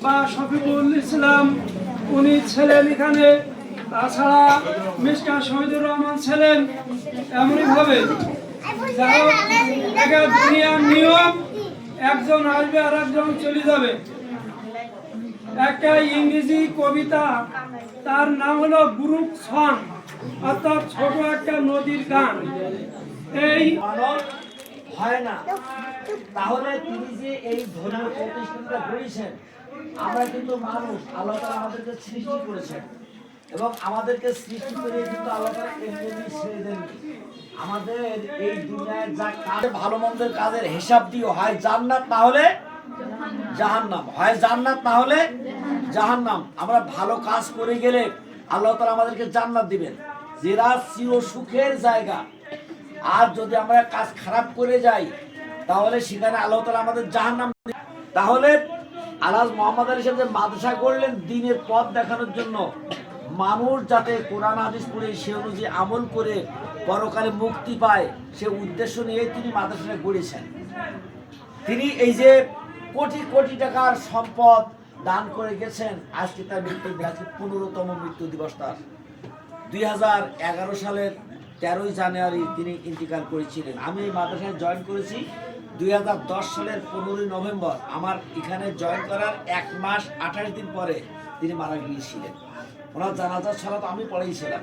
বা শফিকুল ইসলাম উনি ছিলেন এখানে, তাছাড়া মিস্টার শহীদুর রহমান ছিলেন। এমনইভাবে যারা দুনিয়ার নিয়ম, একজন আসবে আর একজন চলে যাবে। একটা ইংরেজি কবিতা, তার নাম হলো ব্রুক সং, অর্থাৎ ছোট একটা নদীর গান। এই হয় না, তাহলে তিনি যে এই ধর্মীয় প্রতিষ্ঠানটা করেছেন, আমরা কিন্তু মানুষ, আল্লাহ তাআলা আমাদেরকে সৃষ্টি করেছেন এবং আমাদেরকে সৃষ্টি করে কিন্তু আল্লাহ তাআলা এমনি ছেড়ে দেননি। আমাদের এই দুনিয়ায় যা কাজ, ভালো মন্দের কাজের হিসাব দিও, হয় জান্নাত না হলে জাহান্নাম, হয় জান্নাত না হলে জাহান্নাম। আমরা ভালো কাজ করে গেলে আল্লাহ তাআলা আমাদেরকে জান্নাত দিবেন, যেটা চির সুখের জায়গা। আর যদি আমরা কাজ খারাপ করে যাই, তাহলে সেখানে আল্লাহ তাআলা আমাদের জাহান্নাম। তাহলে আলহাজ মোহাম্মদ আলী সাহেব যে মাদ্রাসা করলেন দ্বীনের পথ দেখানোর জন্য, মানুষ যাতে কোরআন হাদিস পড়ে সে অনুযায়ী আমল করে পরকালে মুক্তি পায়, সে উদ্দেশ্য নিয়ে তিনি মাদ্রাসাটা গড়েছেন। তিনি এই যে কোটি কোটি টাকার সম্পদ দান করে গেছেন, আজকে তার মৃত্যু, আজকে 15তম মৃত্যু দিবস তার। 2011 সালের 13ই জানুয়ারি তিনি ইন্তিকাল করেছিলেন। আমি এই মাদ্রাসায় জয়েন করেছি 2010 সালের 15ই নভেম্বর। আমার এখানে জয়েন করার 1 মাস 28 দিন পরে তিনি মারা গিয়েছিলেন। ওনার জানাজা ছাড়া তো আমি পড়েইছিলাম।